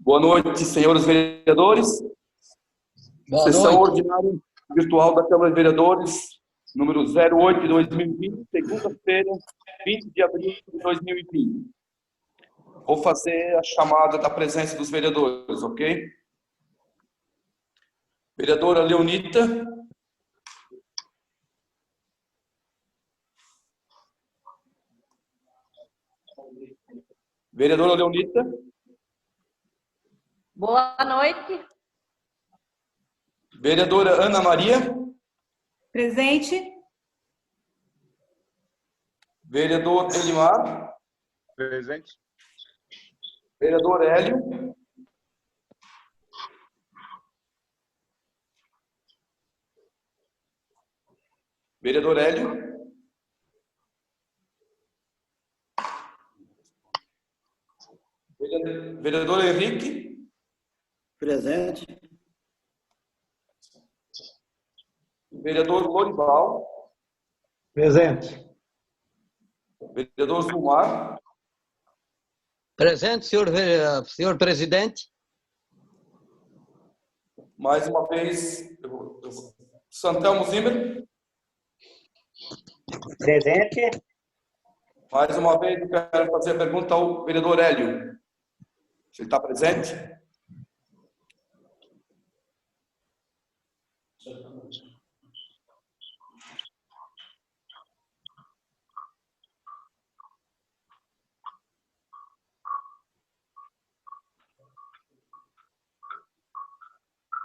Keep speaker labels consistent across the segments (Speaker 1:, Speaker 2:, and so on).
Speaker 1: Boa noite, senhores vereadores.
Speaker 2: Boa
Speaker 1: Sessão
Speaker 2: noite.
Speaker 1: ordinária virtual da Câmara de Vereadores, número 08 de 2020, segunda-feira, 20 de abril de 2020. Vou fazer a chamada da presença dos vereadores, ok? Vereadora Leonita. Vereadora Leonita.
Speaker 3: Boa noite.
Speaker 1: Vereadora Ana Maria.
Speaker 4: Presente.
Speaker 1: Vereador Elimar.
Speaker 5: Presente.
Speaker 1: Vereador Hélio. Vereador Hélio. Vereador Henrique.
Speaker 2: Presente.
Speaker 1: Vereador Lorival.
Speaker 5: Presente.
Speaker 1: Vereador Zumar.
Speaker 2: Presente, senhor presidente.
Speaker 1: Mais uma vez, Santelmo Zimmer.
Speaker 5: Presente.
Speaker 1: Mais uma vez, eu quero fazer a pergunta ao vereador Hélio. Se ele está presente?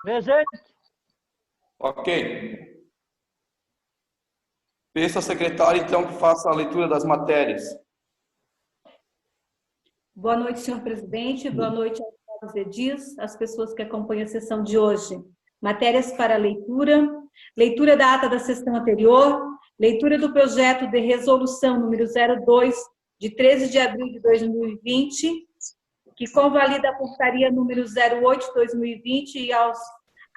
Speaker 3: Presente.
Speaker 1: Ok. Peço à secretária, então, que faça a leitura das matérias.
Speaker 4: Boa noite, senhor presidente. Boa noite aos edis, às pessoas que acompanham a sessão de hoje. Matérias para leitura. Leitura da ata da sessão anterior. Leitura do projeto de resolução número 02, de 13 de abril de 2020, que convalida a portaria número 08 de 2020 e aos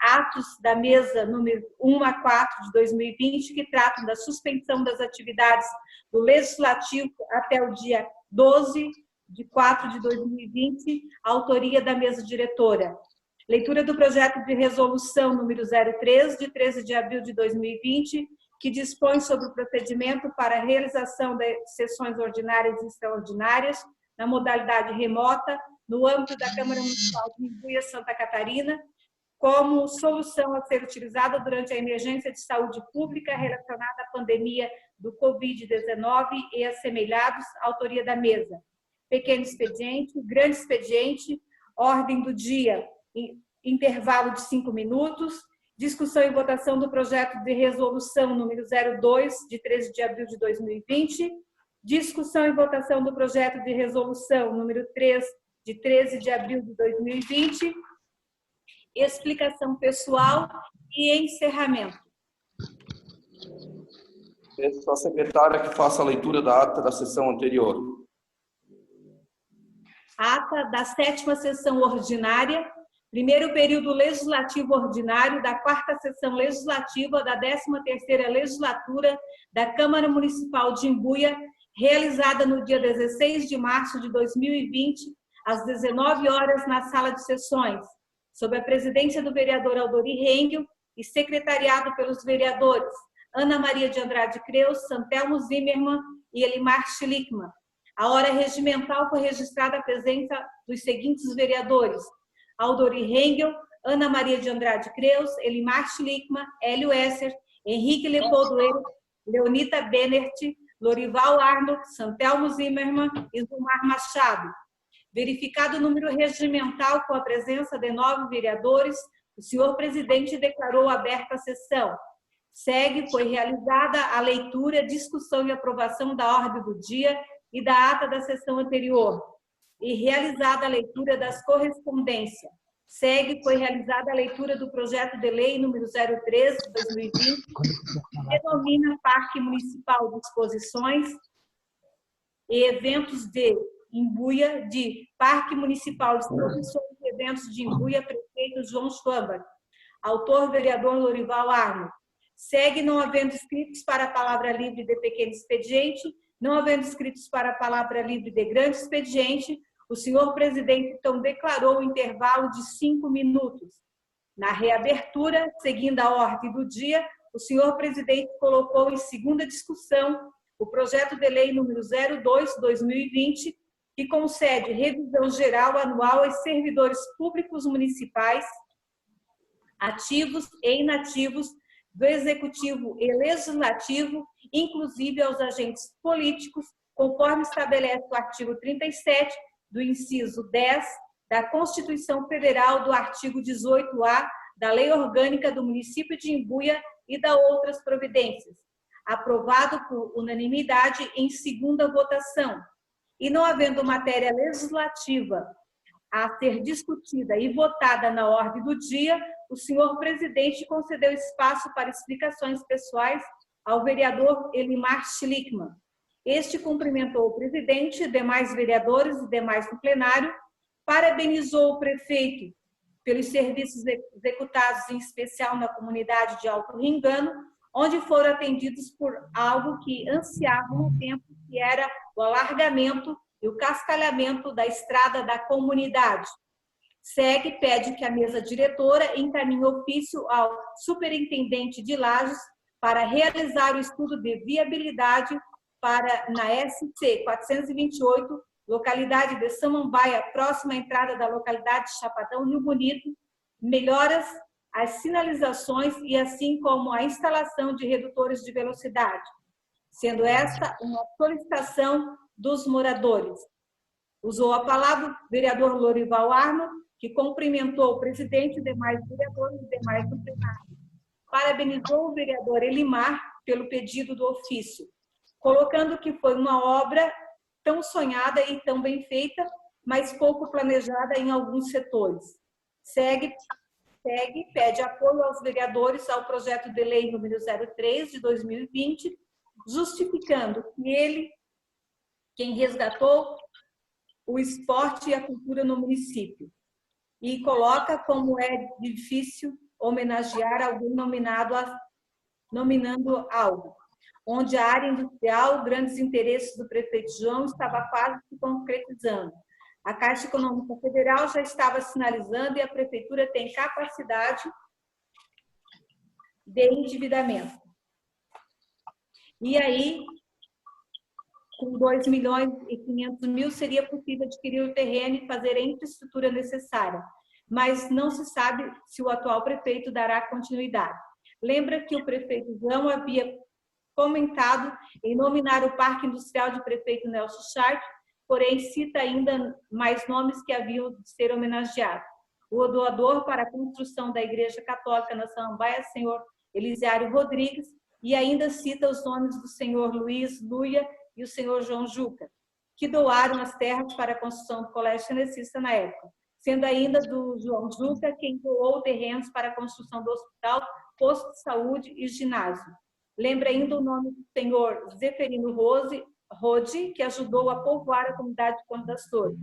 Speaker 4: atos da mesa número 1 a 4 de 2020, que tratam da suspensão das atividades do Legislativo até o dia 12 de 4 de 2020, autoria da mesa diretora. Leitura do projeto de resolução número 03, de 13 de abril de 2020, que dispõe sobre o procedimento para a realização de sessões ordinárias e extraordinárias na modalidade remota, no âmbito da Câmara Municipal de Imbuia, Santa Catarina, como solução a ser utilizada durante a emergência de saúde pública relacionada à pandemia do Covid-19 e assemelhados, autoria da mesa. Pequeno expediente, grande expediente, ordem do dia, intervalo de 5 minutos, discussão e votação do projeto de resolução número 02, de 13 de abril de 2020, discussão e votação do projeto de resolução número 3, de 13 de abril de 2020, explicação pessoal e encerramento.
Speaker 1: Peço à secretária que faça a leitura da ata da sessão anterior.
Speaker 4: Ata da 7ª sessão ordinária, primeiro período legislativo ordinário da 4ª sessão legislativa da 13ª legislatura da Câmara Municipal de Imbuia, realizada no dia 16 de março de 2020, às 19 horas, na sala de sessões, sob a presidência do vereador Aldori Rengel e secretariado pelos vereadores Ana Maria de Andrade Creus, Santelmo Zimmermann e Elimar Schlickmann. A hora regimental foi registrada a presença dos seguintes vereadores: Aldori Rengel, Ana Maria de Andrade Creus, Elimar Schlickmann, Hélio Esser, Henrique Leopoldo, Leonita Benert, Lorival Arnold, Santelmo Zimmermann e Zumar Machado. Verificado o número regimental com a presença de 9 vereadores, o senhor presidente declarou aberta a sessão. Segue, foi realizada a leitura, discussão e aprovação da ordem do dia e da ata da sessão anterior, e realizada a leitura das correspondências. Segue, foi realizada a leitura do projeto de lei número 013 de 2020, que denomina Parque Municipal de Exposições e Eventos de Imbuia, de Parque Municipal de Exposições e Eventos de Imbuia, prefeito João Schwamberg. Autor, vereador Lorival Arnold. Segue, não havendo inscritos para a palavra livre de pequeno expediente, não havendo inscritos para a palavra livre de grande expediente, O senhor presidente, então, declarou o intervalo de 5 minutos. Na reabertura, seguindo a ordem do dia, o senhor presidente colocou em segunda discussão o projeto de lei número 02/2020, que concede revisão geral anual aos servidores públicos municipais, ativos e inativos, do Executivo e Legislativo, inclusive aos agentes políticos, conforme estabelece o artigo 37 do inciso 10 da Constituição Federal, do artigo 18A da Lei Orgânica do Município de Imbuia e da outras providências, aprovado por unanimidade em segunda votação. E não havendo matéria legislativa a ser discutida e votada na ordem do dia, o senhor presidente concedeu espaço para explicações pessoais ao vereador Elimar Schlickman. Este cumprimentou o presidente, demais vereadores e demais no plenário, parabenizou o prefeito pelos serviços executados, em especial na comunidade de Alto Ringano, onde foram atendidos por algo que ansiavam no tempo, que era o alargamento e o cascalhamento da estrada da comunidade. Segue, pede que a mesa diretora encaminhe ofício ao superintendente de Lajes para realizar o estudo de viabilidade para, na SC 428, localidade de Samambaia, próxima à entrada da localidade de Chapadão, Rio Bonito, melhoras às sinalizações e assim como a instalação de redutores de velocidade, sendo esta uma solicitação dos moradores. Usou a palavra o vereador Lorival Arno, que cumprimentou o presidente e demais vereadores e demais do plenário. Parabenizou o vereador Elimar pelo pedido do ofício, colocando que foi uma obra tão sonhada e tão bem feita, mas pouco planejada em alguns setores. Pede apoio aos vereadores ao projeto de lei número 03 de 2020, justificando que ele, quem resgatou o esporte e a cultura no município, e coloca como é difícil homenagear alguém nominando algo, onde a área industrial, grandes interesses do prefeito João, estava quase se concretizando. A Caixa Econômica Federal já estava sinalizando e a prefeitura tem capacidade de endividamento. E aí, com 2.500.000 seria possível adquirir o terreno e fazer a infraestrutura necessária, mas não se sabe se o atual prefeito dará continuidade. Lembra que o prefeito João havia comentado em nominar o Parque Industrial de prefeito Nelson Chart, porém cita ainda mais nomes que haviam de ser homenageados. O doador para a construção da Igreja Católica na Samambaia, senhor Elisiário Rodrigues, e ainda cita os nomes do senhor Luiz Luia e o senhor João Juca, que doaram as terras para a construção do Colégio Cenecista na época, sendo ainda do João Juca quem doou terrenos para a construção do hospital, posto de saúde e ginásio. Lembra ainda o nome do senhor Zeferino Rode, que ajudou a povoar a comunidade de Conde das Torres.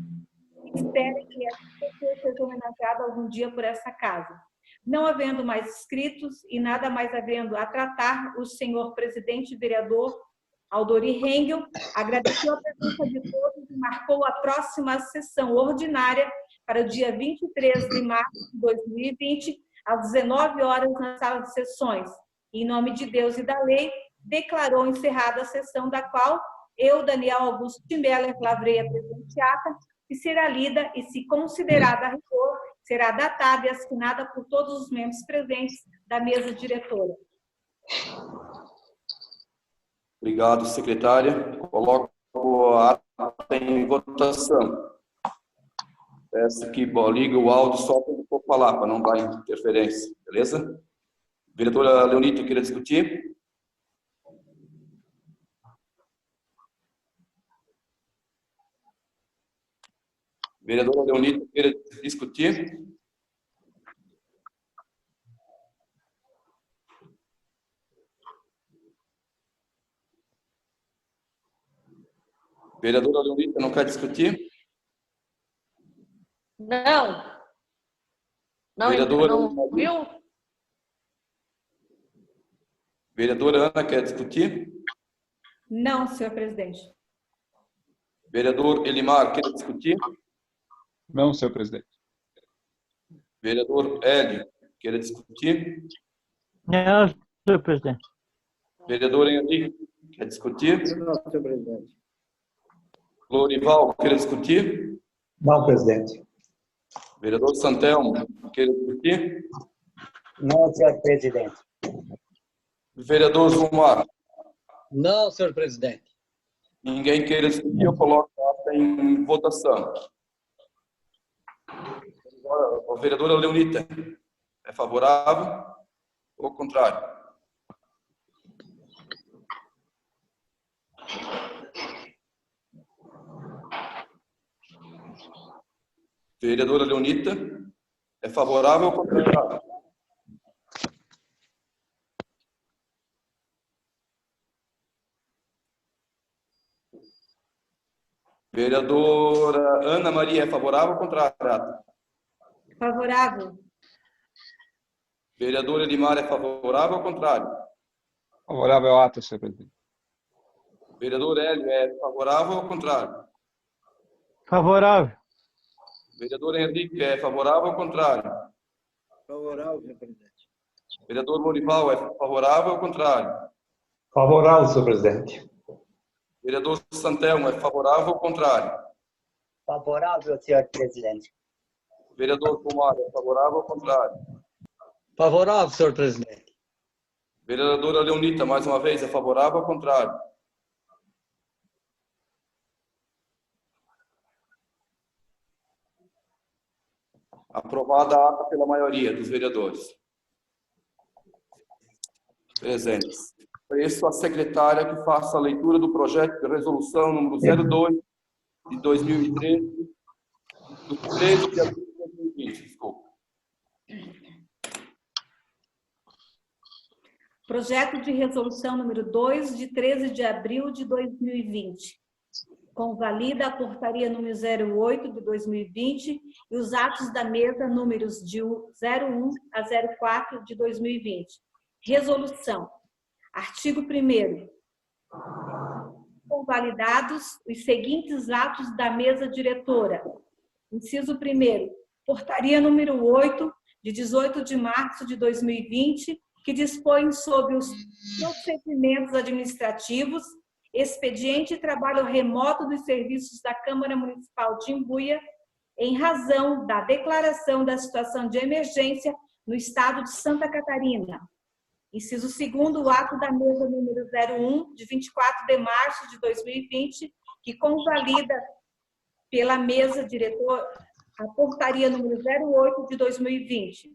Speaker 4: Espera que essa pessoa seja homenageada algum dia por essa casa. Não havendo mais inscritos e nada mais havendo a tratar, o senhor presidente e vereador Aldori Hengel agradeceu a presença de todos e marcou a próxima sessão ordinária para o dia 23 de março de 2020, às 19 horas, na sala de sessões. Em nome de Deus e da lei, declarou encerrada a sessão, da qual eu, Daniel Augusto de Meller, lavrei a presente ata, que será lida e, se considerada a rigor, será datada e assinada por todos os membros presentes da mesa diretora.
Speaker 1: Obrigado, secretária. Coloco a ata em votação. Peço que ligue o áudio só para eu for falar, para não dar interferência, beleza? Vereadora Leonita, queria discutir? Vereadora Leonita, queria discutir? Vereadora Leonita, não quer discutir?
Speaker 3: Não.
Speaker 1: Vereadora,
Speaker 3: não viu?
Speaker 1: Vereadora Ana, quer discutir?
Speaker 4: Não, senhor presidente.
Speaker 1: Vereador Elimar, quer discutir?
Speaker 5: Não, senhor presidente.
Speaker 1: Vereador Hélio, queira discutir?
Speaker 3: Não, senhor presidente.
Speaker 1: Vereador Henrique, quer discutir?
Speaker 2: Não, senhor presidente.
Speaker 1: Lorival, queira discutir?
Speaker 5: Não, presidente.
Speaker 1: Vereador Santelmo, queira discutir?
Speaker 2: Não, senhor presidente.
Speaker 1: Vereador Zumar,
Speaker 2: Não, senhor presidente.
Speaker 1: ninguém queira discutir, eu coloco a ata em votação. A vereadora Leonita, é favorável ou contrário? Vereadora Leonita, é favorável ou contrário? Vereadora Ana Maria, é favorável ou contrário?
Speaker 4: Favorável.
Speaker 1: Vereador Elimar, é favorável ou contrário?
Speaker 5: Favorável ao ato, senhor presidente.
Speaker 1: Vereador Hélio, é favorável ou contrário?
Speaker 3: Favorável.
Speaker 1: Vereador Henrique, é favorável ou contrário?
Speaker 2: Favorável, senhor presidente.
Speaker 1: Vereador Lorival, é favorável ou contrário?
Speaker 5: Favorável, senhor presidente.
Speaker 1: Vereador Santelmo, é favorável ou contrário?
Speaker 2: Favorável, senhor presidente.
Speaker 1: Vereador Pomar, é favorável ou contrário?
Speaker 2: Favorável, senhor presidente.
Speaker 1: Vereadora Leonita, mais uma vez, é favorável ou contrário? Aprovada a ata pela maioria dos vereadores presentes. Peço à secretária que faça a leitura do projeto de resolução número 02 de 2013, do 13 de abril de 2020. Desculpa.
Speaker 4: Projeto de resolução número 2, de 13 de abril de 2020. Convalida a portaria número 08 de 2020 e os atos da mesa números de 01 a 04 de 2020. Resolução. Artigo 1º. Convalidados os seguintes atos da mesa diretora. Inciso 1º. Portaria número 8, de 18 de março de 2020, que dispõe sobre os procedimentos administrativos, expediente e trabalho remoto dos serviços da Câmara Municipal de Imbuia, em razão da declaração da situação de emergência no estado de Santa Catarina. Inciso 2º, o ato da mesa número 01, de 24 de março de 2020, que convalida pela mesa diretora a portaria número 08 de 2020.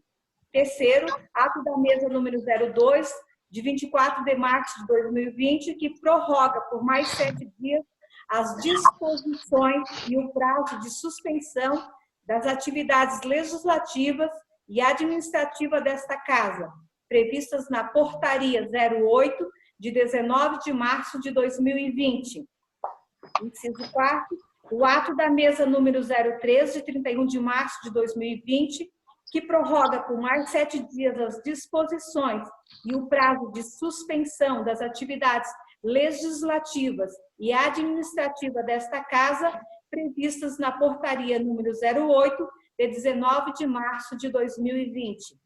Speaker 4: Terceiro, ato da mesa número 02, de 24 de março de 2020, que prorroga por mais 7 dias as disposições e o prazo de suspensão das atividades legislativas e administrativas desta Casa, previstas na portaria 08, de 19 de março de 2020. Inciso 4º, o ato da mesa número 03, de 31 de março de 2020, que prorroga por mais 7 dias as disposições e o prazo de suspensão das atividades legislativas e administrativas desta Casa, previstas na portaria número 08, de 19 de março de 2020.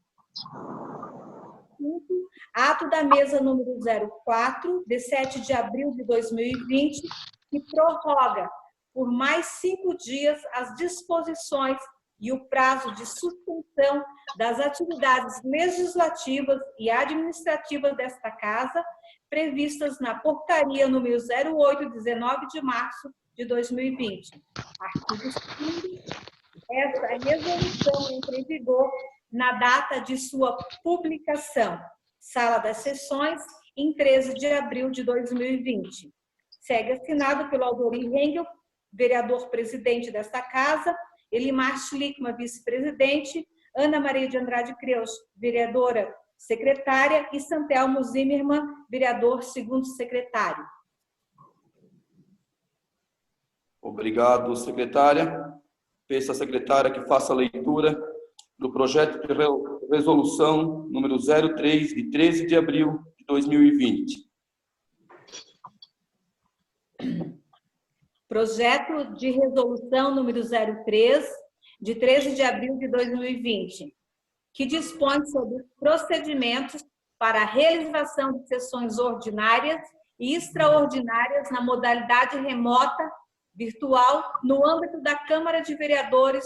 Speaker 4: Ato da mesa número 04, de 7 de abril de 2020, que prorroga por mais 5 dias as disposições e o prazo de suspensão das atividades legislativas e administrativas desta Casa, previstas na portaria número 08, 19 de março de 2020. Artigo 5º. Esta resolução entra em vigor na data de sua publicação. Sala das Sessões, em 13 de abril de 2020. Segue assinado pelo Aldori Rengel, vereador-presidente desta Casa, Elimar Schlickman, vice-presidente, Ana Maria de Andrade Creus, vereadora secretária, e Santelmo Zimmermann, vereador segundo secretário.
Speaker 1: Obrigado, secretária. Peço à secretária que faça a leitura do projeto de resolução número 03, de 13 de abril de 2020.
Speaker 4: Projeto de resolução número 03, de 13 de abril de 2020, que dispõe sobre procedimentos para a realização de sessões ordinárias e extraordinárias na modalidade remota, virtual, no âmbito da Câmara de Vereadores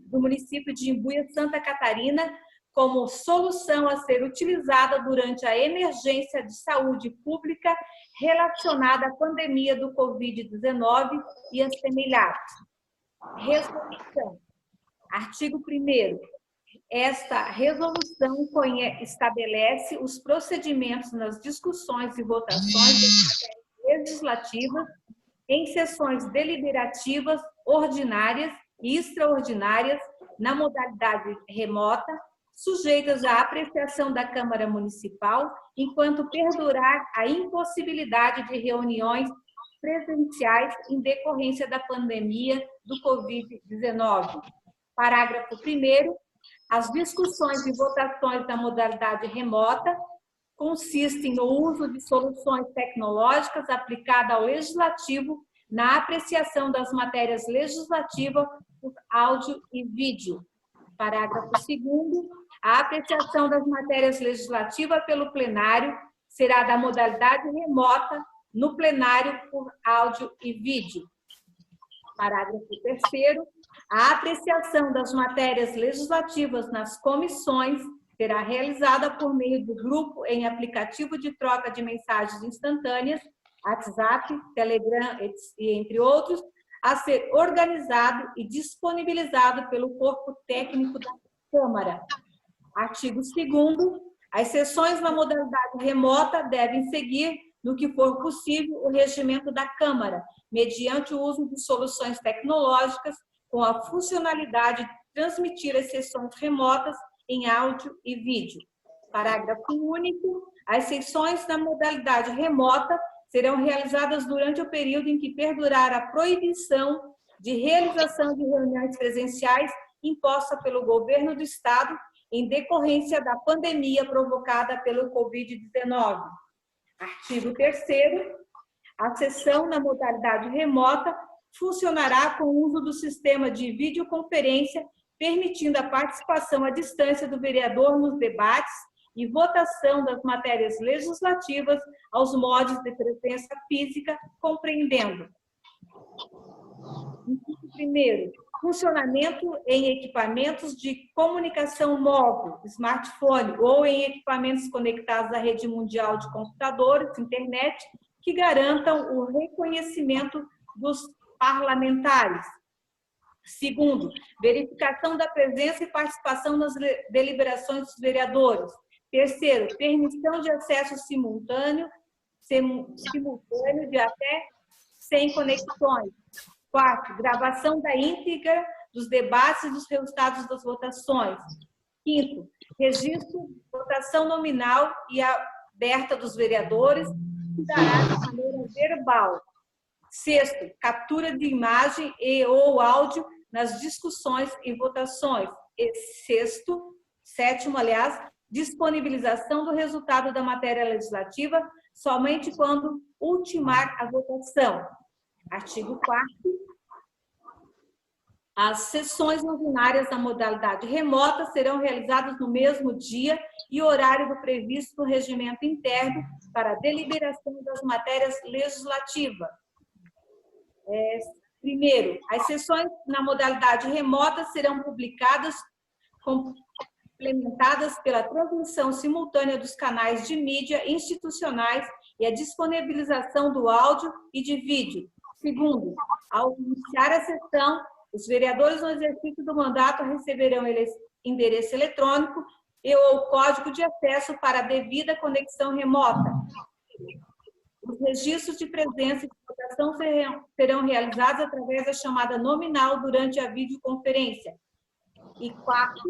Speaker 4: do município de Imbuia, Santa Catarina, como solução a ser utilizada durante a emergência de saúde pública relacionada à pandemia do Covid-19 e assemelhados. Resolução. Artigo 1º. Esta resolução estabelece os procedimentos nas discussões e votações legislativas em sessões deliberativas ordinárias e extraordinárias na modalidade remota, sujeitas à apreciação da Câmara Municipal, enquanto perdurar a impossibilidade de reuniões presenciais em decorrência da pandemia do Covid-19. Parágrafo 1º. As discussões e votações da modalidade remota consistem no uso de soluções tecnológicas aplicadas ao Legislativo na apreciação das matérias legislativas por áudio e vídeo. Parágrafo 2º. A apreciação das matérias legislativas pelo plenário será da modalidade remota no plenário por áudio e vídeo. Parágrafo 3º. A apreciação das matérias legislativas nas comissões será realizada por meio do grupo em aplicativo de troca de mensagens instantâneas, WhatsApp, Telegram, e entre outros, a ser organizado e disponibilizado pelo corpo técnico da Câmara. Artigo 2º. As sessões na modalidade remota devem seguir, no que for possível, o regimento da Câmara, mediante o uso de soluções tecnológicas com a funcionalidade de transmitir as sessões remotas em áudio e vídeo. Parágrafo único. As sessões na modalidade remota serão realizadas durante o período em que perdurar a proibição de realização de reuniões presenciais imposta pelo Governo do Estado em decorrência da pandemia provocada pelo Covid-19. Artigo 3º. A sessão na modalidade remota funcionará com o uso do sistema de videoconferência, permitindo a participação à distância do vereador nos debates e votação das matérias legislativas aos modos de presença física, compreendendo. Primeiro, funcionamento em equipamentos de comunicação móvel, smartphone, ou em equipamentos conectados à rede mundial de computadores, internet, que garantam o reconhecimento dos parlamentares. Segundo, verificação da presença e participação nas deliberações dos vereadores. Terceiro, permissão de acesso simultâneo de até 100 conexões. Quarto, gravação da íntegra dos debates e dos resultados das votações. Quinto, registro de votação nominal e aberta dos vereadores, que dará de maneira verbal. Sexto, captura de imagem e ou áudio nas discussões e votações. E sétimo, disponibilização do resultado da matéria legislativa somente quando ultimar a votação. Artigo 4º. As sessões ordinárias da modalidade remota serão realizadas no mesmo dia e horário do previsto no regimento interno para a deliberação das matérias legislativas. Primeiro, as sessões na modalidade remota serão publicadas, complementadas pela transmissão simultânea dos canais de mídia institucionais e a disponibilização do áudio e de vídeo. Segundo, ao iniciar a sessão, os vereadores no exercício do mandato receberão endereço eletrônico e ou código de acesso para a devida conexão remota. Os registros de presença e de votação serão realizados através da chamada nominal durante a videoconferência. E quarto,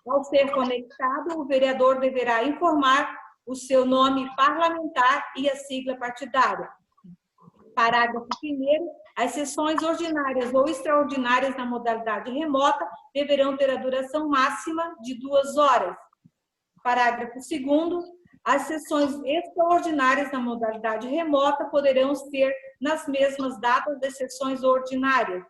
Speaker 4: ao ser conectado, o vereador deverá informar o seu nome parlamentar e a sigla partidária. Parágrafo 1º. As sessões ordinárias ou extraordinárias na modalidade remota deverão ter a duração máxima de 2 horas. Parágrafo 2º. As sessões extraordinárias na modalidade remota poderão ser nas mesmas datas das sessões ordinárias.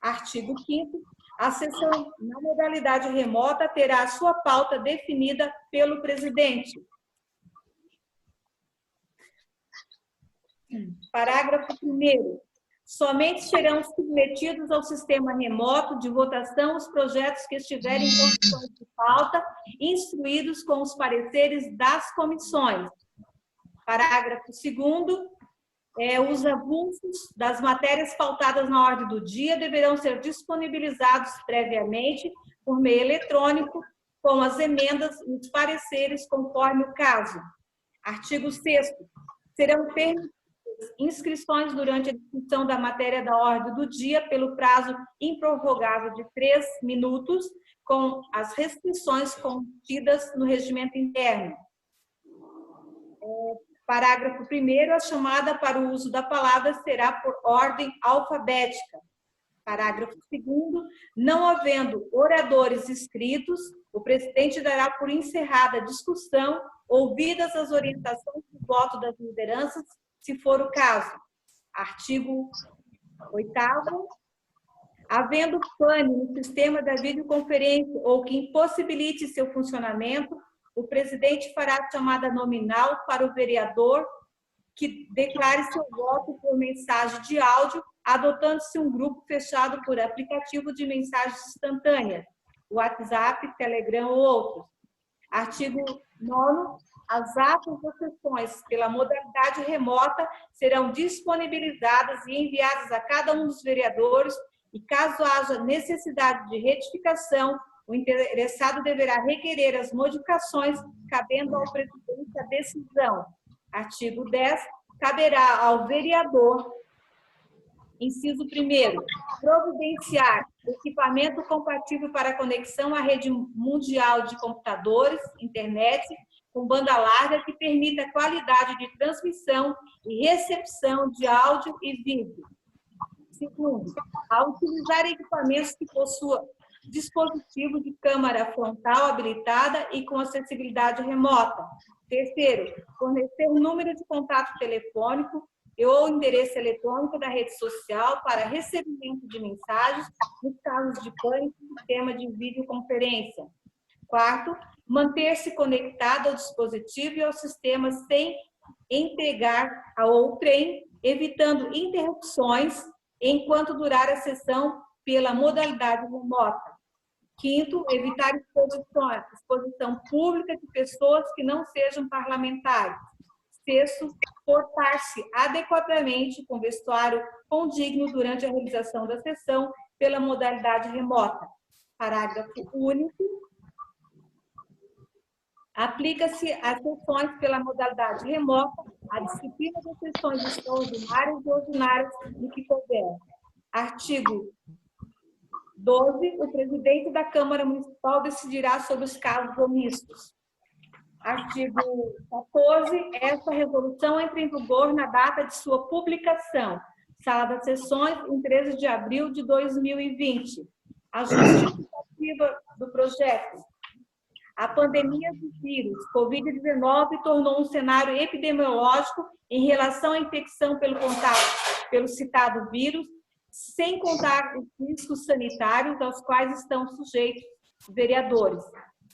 Speaker 4: Artigo 5º. A sessão na modalidade remota terá a sua pauta definida pelo presidente. Parágrafo 1º. Somente serão submetidos ao sistema remoto de votação os projetos que estiverem em condições de pauta, instruídos com os pareceres das comissões. Parágrafo 2º. Os avulsos das matérias pautadas na ordem do dia deverão ser disponibilizados previamente por meio eletrônico, com as emendas e os pareceres conforme o caso. Artigo 6º. Serão permitidas inscrições durante a discussão da matéria da ordem do dia pelo prazo improrrogável de 3 minutos, com as restrições contidas no regimento interno. Parágrafo 1º. A chamada para o uso da palavra será por ordem alfabética. Parágrafo 2º. Não havendo oradores inscritos, o presidente dará por encerrada a discussão, ouvidas as orientações do voto das lideranças, se for o caso. Artigo 8º. Havendo pane no sistema da videoconferência ou que impossibilite seu funcionamento, o presidente fará a chamada nominal para o vereador que declare seu voto por mensagem de áudio, adotando-se um grupo fechado por aplicativo de mensagens instantâneas, WhatsApp, Telegram ou outros. Artigo 9º. As atas das sessões pela modalidade remota serão disponibilizadas e enviadas a cada um dos vereadores e, caso haja necessidade de retificação, o interessado deverá requerer as modificações, cabendo ao presidente a decisão. Artigo 10. Caberá ao vereador, inciso 1º, providenciar equipamento compatível para conexão à rede mundial de computadores, internet, com banda larga que permita a qualidade de transmissão e recepção de áudio e vídeo. Segundo, ao utilizar equipamentos que possuam dispositivo de câmara frontal habilitada e com acessibilidade remota. Terceiro, fornecer número de contato telefônico ou endereço eletrônico da rede social para recebimento de mensagens nos casos de pane no sistema de videoconferência. Quarto, manter-se conectado ao dispositivo e ao sistema sem entregar ao outrem, evitando interrupções enquanto durar a sessão pela modalidade remota. Quinto, evitar exposição pública de pessoas que não sejam parlamentares. Sexto, portar-se adequadamente com vestuário condigno durante a realização da sessão pela modalidade remota. Parágrafo único. Aplica-se às sessões pela modalidade remota a disciplina das sessões extraordinárias e ordinárias no que couber. Artigo 12. O presidente da Câmara Municipal decidirá sobre os casos omissos. Artigo 14. Esta resolução entra em vigor na data de sua publicação. Sala das Sessões, em 13 de abril de 2020. A justificativa do projeto. A pandemia do vírus Covid-19 tornou um cenário epidemiológico em relação à infecção pelo contato pelo citado vírus, sem contar os riscos sanitários aos quais estão sujeitos vereadores,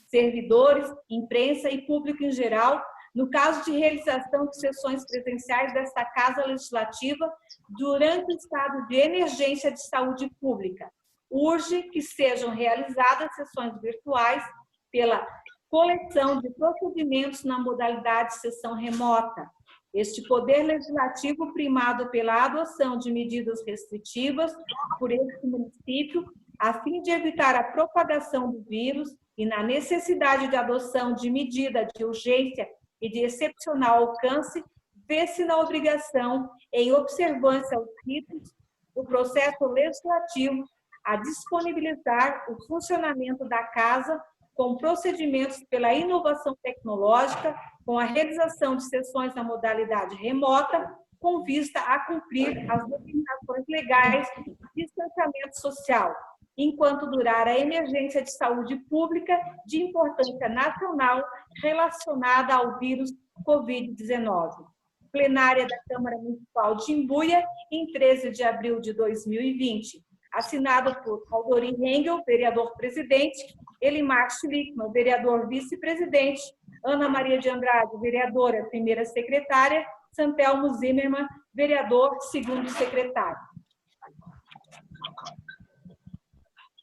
Speaker 4: servidores, imprensa e público em geral, no caso de realização de sessões presenciais desta Casa Legislativa durante o estado de emergência de saúde pública. Urge que sejam realizadas sessões virtuais pela coleção de procedimentos na modalidade de sessão remota. Este poder legislativo, primado pela adoção de medidas restritivas por este município, a fim de evitar a propagação do vírus e na necessidade de adoção de medida de urgência e de excepcional alcance, vê-se na obrigação, em observância aos ritos, do processo legislativo, a disponibilizar o funcionamento da Casa com procedimentos pela inovação tecnológica, com a realização de sessões na modalidade remota, com vista a cumprir as determinações legais de distanciamento social, enquanto durar a emergência de saúde pública de importância nacional relacionada ao vírus Covid-19. Plenária da Câmara Municipal de Imbuia, em 13 de abril de 2020. assinado por Aldori Hengel, vereador-presidente, Elimar Schlickman, vereador-vice-presidente, Ana Maria de Andrade, vereadora, primeira secretária, Santelmo Zimmermann, vereador, segundo secretário.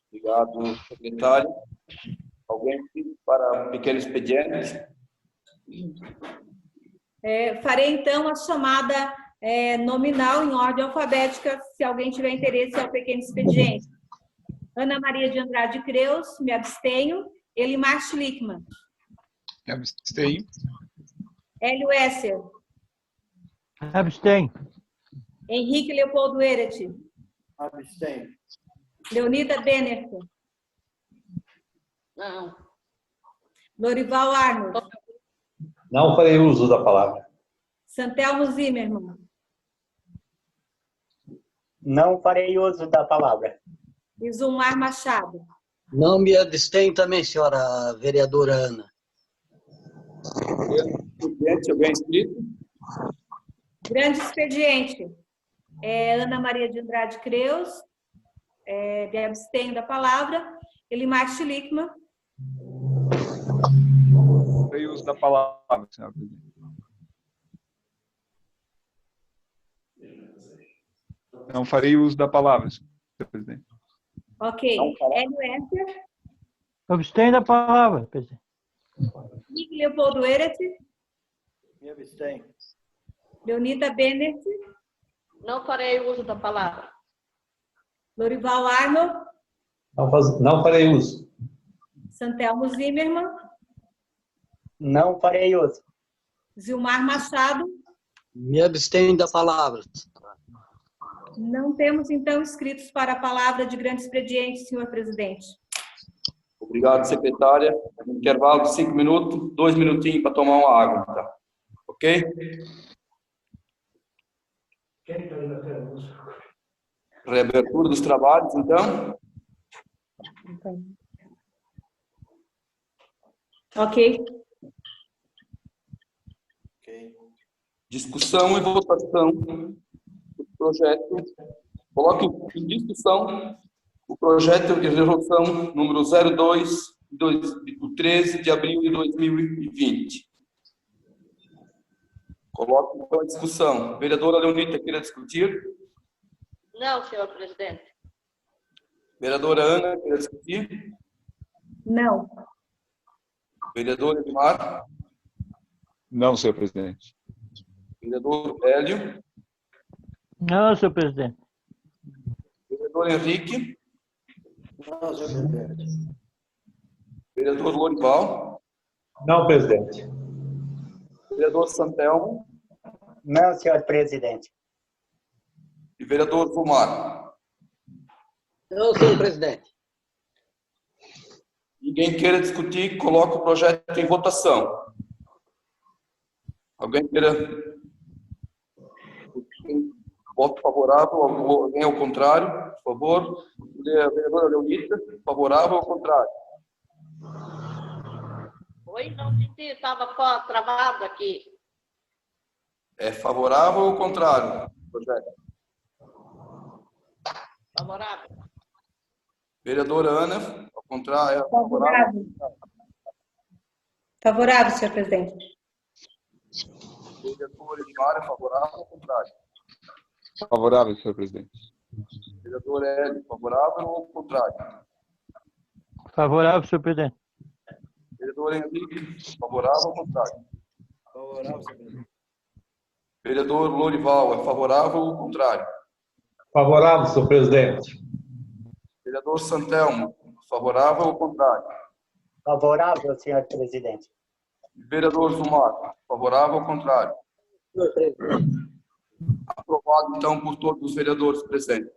Speaker 1: Obrigado, secretário. Alguém para pequeno expediente?
Speaker 4: Farei, então, a chamada nominal em ordem alfabética, se alguém tiver interesse ao pequeno expediente. Ana Maria de Andrade Creus, me abstenho. Elimar Schlickman.
Speaker 5: Me abstenho.
Speaker 4: Hélio Esser.
Speaker 3: Abstenho.
Speaker 4: Henrique Leopoldo Eret.
Speaker 2: Abstenho.
Speaker 4: Leonida Benert.
Speaker 6: Não.
Speaker 4: Lorival Arnold.
Speaker 5: Não farei uso da palavra.
Speaker 4: Santelmo Zimmermann.
Speaker 2: Não farei uso da palavra.
Speaker 4: Isumar Machado.
Speaker 2: Não me abstenho também, senhora vereadora Ana.
Speaker 1: Expediente, alguém inscrito?
Speaker 4: Grande expediente. Ana Maria de Andrade Creus. Me abstenho da palavra. Elimar Schlickman.
Speaker 5: Farei uso da palavra, senhora presidente. Não farei uso da palavra, senhora presidente.
Speaker 4: Ok. Hélio Esser.
Speaker 3: Abstenho da palavra, presidente.
Speaker 4: Henrique Leopoldo Eret.
Speaker 2: Me abstenho.
Speaker 4: Leonida Benert.
Speaker 6: Não farei uso da palavra.
Speaker 4: Lorival Arnold.
Speaker 5: Não farei uso.
Speaker 4: Santelmo Zimmermann.
Speaker 2: Não farei uso.
Speaker 4: Zilmar Machado.
Speaker 2: Me abstenho da palavra.
Speaker 4: Não temos, então, inscritos para a palavra de grande expediente, senhor presidente.
Speaker 1: Obrigado, secretária. Intervalo de 5 minutos, 2 minutinhos para tomar uma água, tá? Ok? Reabertura dos trabalhos, então.
Speaker 4: Ok.
Speaker 1: Discussão e votação do projeto. Coloque em discussão o projeto de resolução número 02, do 13 de abril de 2020. Coloque, então, em discussão. Vereadora Leonita, queira discutir?
Speaker 6: Não, senhor presidente.
Speaker 1: Vereadora Ana, queira discutir?
Speaker 4: Não.
Speaker 1: Vereador Edmar?
Speaker 5: Não, senhor presidente.
Speaker 1: Vereador Hélio?
Speaker 3: Não, senhor presidente.
Speaker 1: Vereador Henrique?
Speaker 2: Não, senhor presidente.
Speaker 1: Vereador Lorival?
Speaker 5: Não, presidente.
Speaker 1: Vereador Santelmo?
Speaker 2: Não, senhor presidente.
Speaker 1: E vereador Zumar?
Speaker 2: Não, senhor presidente.
Speaker 1: Ninguém queira discutir, coloca o projeto em votação. Alguém queira voto favorável, alguém ao contrário, por favor. A vereadora Leonita, favorável ou ao contrário?
Speaker 6: Oi, não entendi, estava travado aqui.
Speaker 1: É favorável ou ao contrário, projeto?
Speaker 6: Favorável.
Speaker 1: Vereadora Ana, ao contrário, é favorável?
Speaker 4: Favorável, senhor presidente.
Speaker 1: Vereador Edmar, é favorável ou ao contrário?
Speaker 5: Favorável, senhor presidente.
Speaker 1: Vereador Hélio, favorável ou ao contrário?
Speaker 3: Favorável, senhor presidente.
Speaker 1: Vereador Henrique, favorável ou ao contrário?
Speaker 2: Favorável, senhor presidente.
Speaker 1: Vereador Lorival, é favorável ou ao contrário?
Speaker 5: Favorável, senhor presidente.
Speaker 1: Vereador Santelmo, favorável ou ao contrário?
Speaker 2: Favorável, senhor presidente.
Speaker 1: Vereador Zumar, favorável ou ao contrário?
Speaker 2: Senhor presidente.
Speaker 1: Aprovado, então, por todos os vereadores presentes.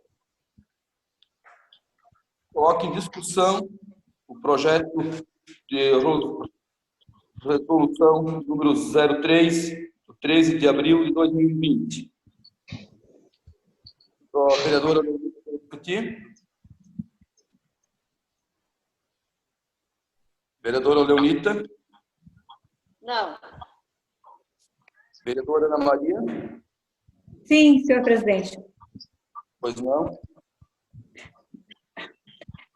Speaker 1: Coloque em discussão o projeto de resolução número 03, do 13 de abril de 2020. A vereadora Leonita quer discutir? Vereadora Leonita?
Speaker 6: Não.
Speaker 1: Vereadora Ana Maria?
Speaker 4: Sim, senhor presidente.
Speaker 1: Pois não.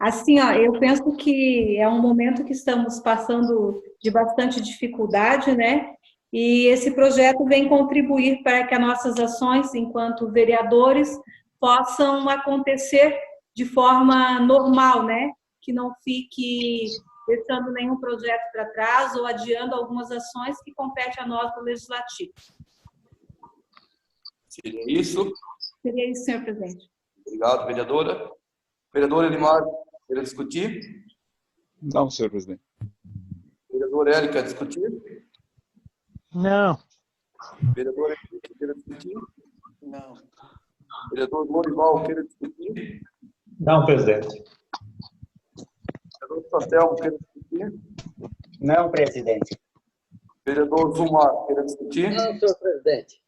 Speaker 4: Assim, ó, eu penso que é um momento que estamos passando de bastante dificuldade, né? E esse projeto vem contribuir para que as nossas ações, enquanto vereadores, possam acontecer de forma normal, né? Que não fique deixando nenhum projeto para trás ou adiando algumas ações que competem a nós do Legislativo.
Speaker 1: Seria isso.
Speaker 4: Seria isso, senhor presidente.
Speaker 1: Obrigado, vereadora. Vereador Elimar, quer discutir?
Speaker 5: Não, senhor presidente.
Speaker 1: Vereador Hélio, quer discutir?
Speaker 3: Não.
Speaker 1: Vereador Henrique, quer discutir?
Speaker 2: Não.
Speaker 1: Vereador Lorival, quer discutir?
Speaker 7: Não, presidente.
Speaker 1: Vereador Santelmo, quer discutir?
Speaker 7: Não, presidente.
Speaker 1: Vereador Zumar, quer discutir?
Speaker 2: Não, senhor presidente.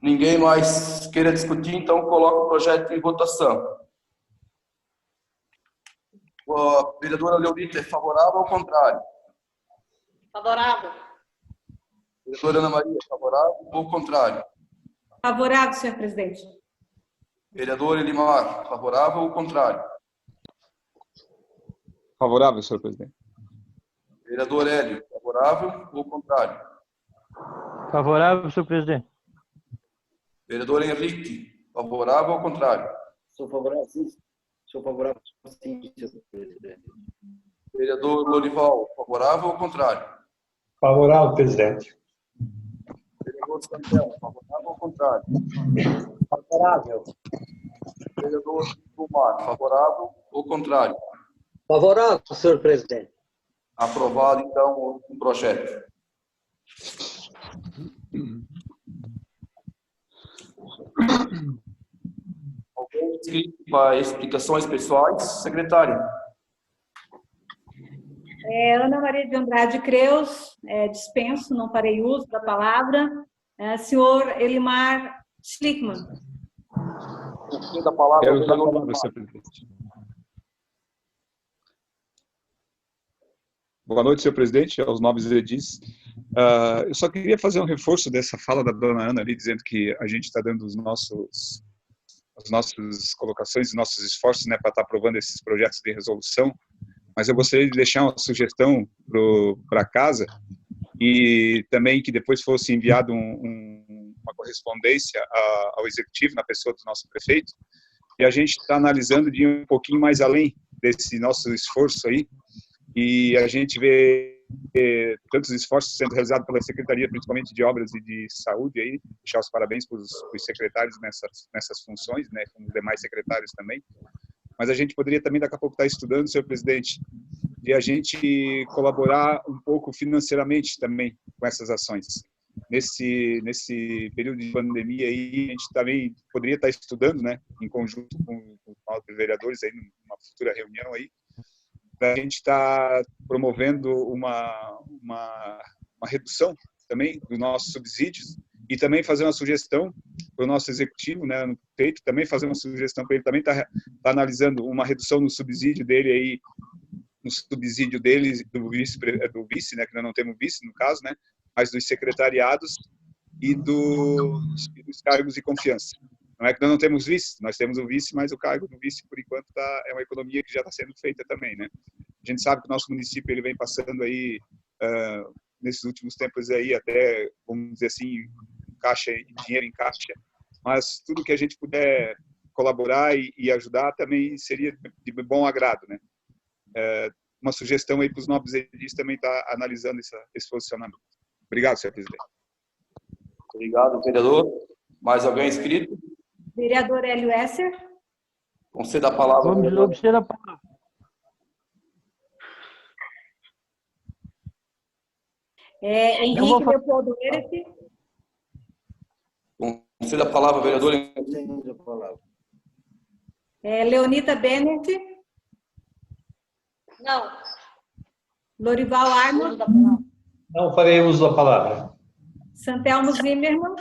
Speaker 1: Ninguém mais queira discutir, então coloca o projeto em votação. A vereadora Leonita é favorável ou ao contrário?
Speaker 6: Favorável.
Speaker 1: Vereadora Ana Maria, favorável ou ao contrário?
Speaker 4: Favorável, senhor presidente.
Speaker 1: Vereador Elimar, favorável ou ao contrário?
Speaker 5: Favorável, senhor presidente.
Speaker 1: Vereador Hélio, favorável ou ao contrário?
Speaker 3: Favorável, senhor presidente.
Speaker 1: Vereador Henrique, favorável ou ao contrário?
Speaker 2: Sou favorável, sim. Sou favorável, sim, senhor presidente.
Speaker 1: Vereador Lorival, favorável ou ao contrário?
Speaker 7: Favorável, presidente.
Speaker 1: Vereador Santel, favorável ou ao contrário?
Speaker 7: Favorável.
Speaker 1: Vereador Zumar, favorável ou ao contrário?
Speaker 2: Favorável, senhor presidente.
Speaker 1: Aprovado, então, o projeto. Alguém inscrito para explicações pessoais? Secretário.
Speaker 4: Ana Maria de Andrade Creus, dispenso, não farei uso da palavra. Senhor Elimar Schlickman.
Speaker 1: Da palavra,
Speaker 5: Quero usar a palavra, senhor presidente. Boa noite, senhor presidente, aos nobres edis. Eu só queria fazer um reforço dessa fala da dona Ana ali, dizendo que a gente está dando as nossas colocações, os nossos esforços, né, para estar aprovando esses projetos de resolução, mas eu gostaria de deixar uma sugestão para casa e também que depois fosse enviado uma correspondência ao executivo, na pessoa do nosso prefeito, e a gente está analisando de ir um pouquinho mais além desse nosso esforço aí, e a gente vê tantos esforços sendo realizados pela Secretaria, principalmente de Obras e de Saúde, aí, deixar os parabéns para os secretários nessas funções, né, como os demais secretários também. Mas a gente poderia também, daqui a pouco, estar estudando, senhor presidente, de a gente colaborar um pouco financeiramente também com essas ações. Nesse período de pandemia aí, a gente também poderia estar estudando, né, em conjunto com os vereadores aí, numa futura reunião aí, para a gente estar promovendo uma redução também dos nossos subsídios e também fazer uma sugestão para o nosso executivo, né, no peito, também fazer uma sugestão para ele também estar analisando uma redução no subsídio dele aí, no subsídio dele, do vice, né, que nós não temos vice no caso, né, mas dos secretariados e dos cargos de confiança. Não é que nós não temos vice, nós temos o vice, mas o cargo do vice, por enquanto, é uma economia que já está sendo feita também, né? A gente sabe que o nosso município ele vem passando aí, nesses últimos tempos aí, até, vamos dizer assim, dinheiro em caixa, mas tudo que a gente puder colaborar e ajudar também seria de bom agrado, né? Uma sugestão aí para os nobres edis também estar analisando esse posicionamento. Obrigado, senhor presidente.
Speaker 1: Obrigado, vereador. Mais alguém inscrito?
Speaker 4: Vereador Hélio Esser.
Speaker 1: Conceda a palavra.
Speaker 3: Vamos obter a palavra.
Speaker 4: Henrique Leopoldo Ereth.
Speaker 1: Conceda a palavra, vereador.
Speaker 4: Leonita Bennett.
Speaker 6: Não.
Speaker 4: Lorival Arnold.
Speaker 7: Não farei uso da palavra.
Speaker 4: Santelmo Zimmermann.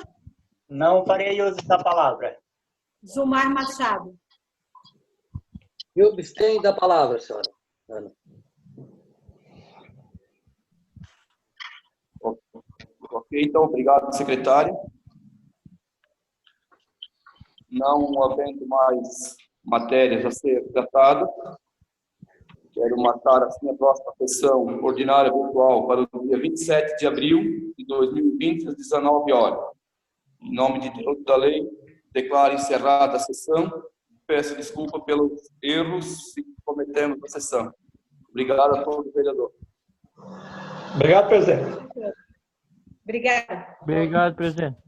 Speaker 7: Não farei uso da palavra.
Speaker 4: Zumar Machado.
Speaker 2: Eu abstenho da palavra, senhora Ana.
Speaker 1: Ok, então, obrigado, secretário. Não havendo mais matérias a ser tratadas, Quero marcar assim a próxima sessão ordinária virtual para o dia 27 de abril de 2020, às 19 horas. Em nome de Deus da lei, declaro encerrada a sessão. Peço desculpa pelos erros que cometemos na sessão. Obrigado a todos, vereador.
Speaker 7: Obrigado, presidente.
Speaker 4: Obrigada.
Speaker 3: Obrigado, presidente.